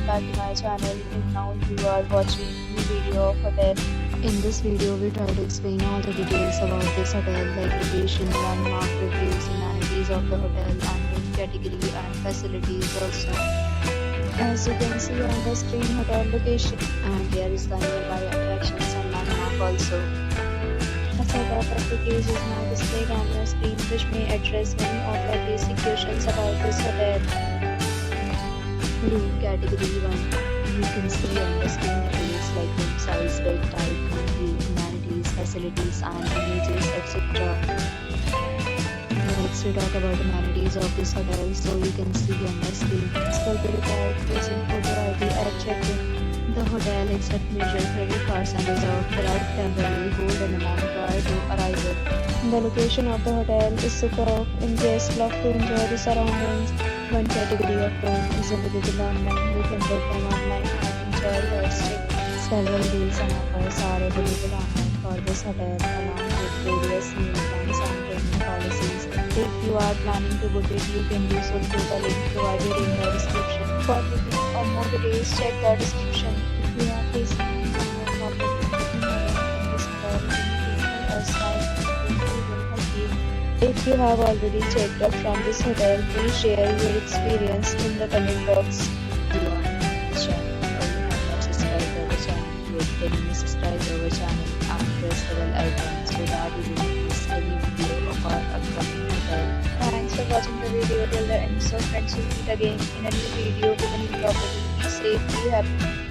welcome back to my channel. And now you are watching new video of hotel. In this video we try to explain all the details about this hotel like location, landmark, reviews, amenities of the hotel and room category and facilities also. As you can see on the screen, hotel location, and here is the nearby attractions and landmark also. A set of packages is now displayed on your screen which may address many of the basic questions about this hotel. Room category 1. You can see on the screen details like room size, bed type, room view, amenities, facilities and images, etc. Next we talk about amenities of this hotel. So you can see on the screen, will be required present photo ID at check-in. The hotel accepts major credit cards and reserves the right to temporarily hold an amount prior to arrival. The location of the hotel is superb and guests love to enjoy the surroundings. One category of room is available online. You can book them online and enjoy your stay. Several deals and offers are available online for this hotel along with various meal plans and payment policies. If you are planning to book it, you can do so through the link provided in the description. For booking or more details, check the description. If you are facing any problem with booking a room in this hotel, then email us and we will help you. If you have already checked out from this hotel, please share your experience in the comment box. If you are new to this channel or you have not subscribed our channel yet, then you may subscribe our channel and press the bell icon so that you will not miss any video of our upcoming hotel. Thanks for watching the video till the end. So friends, will meet again in a new video with a new property. Be safe, be happy.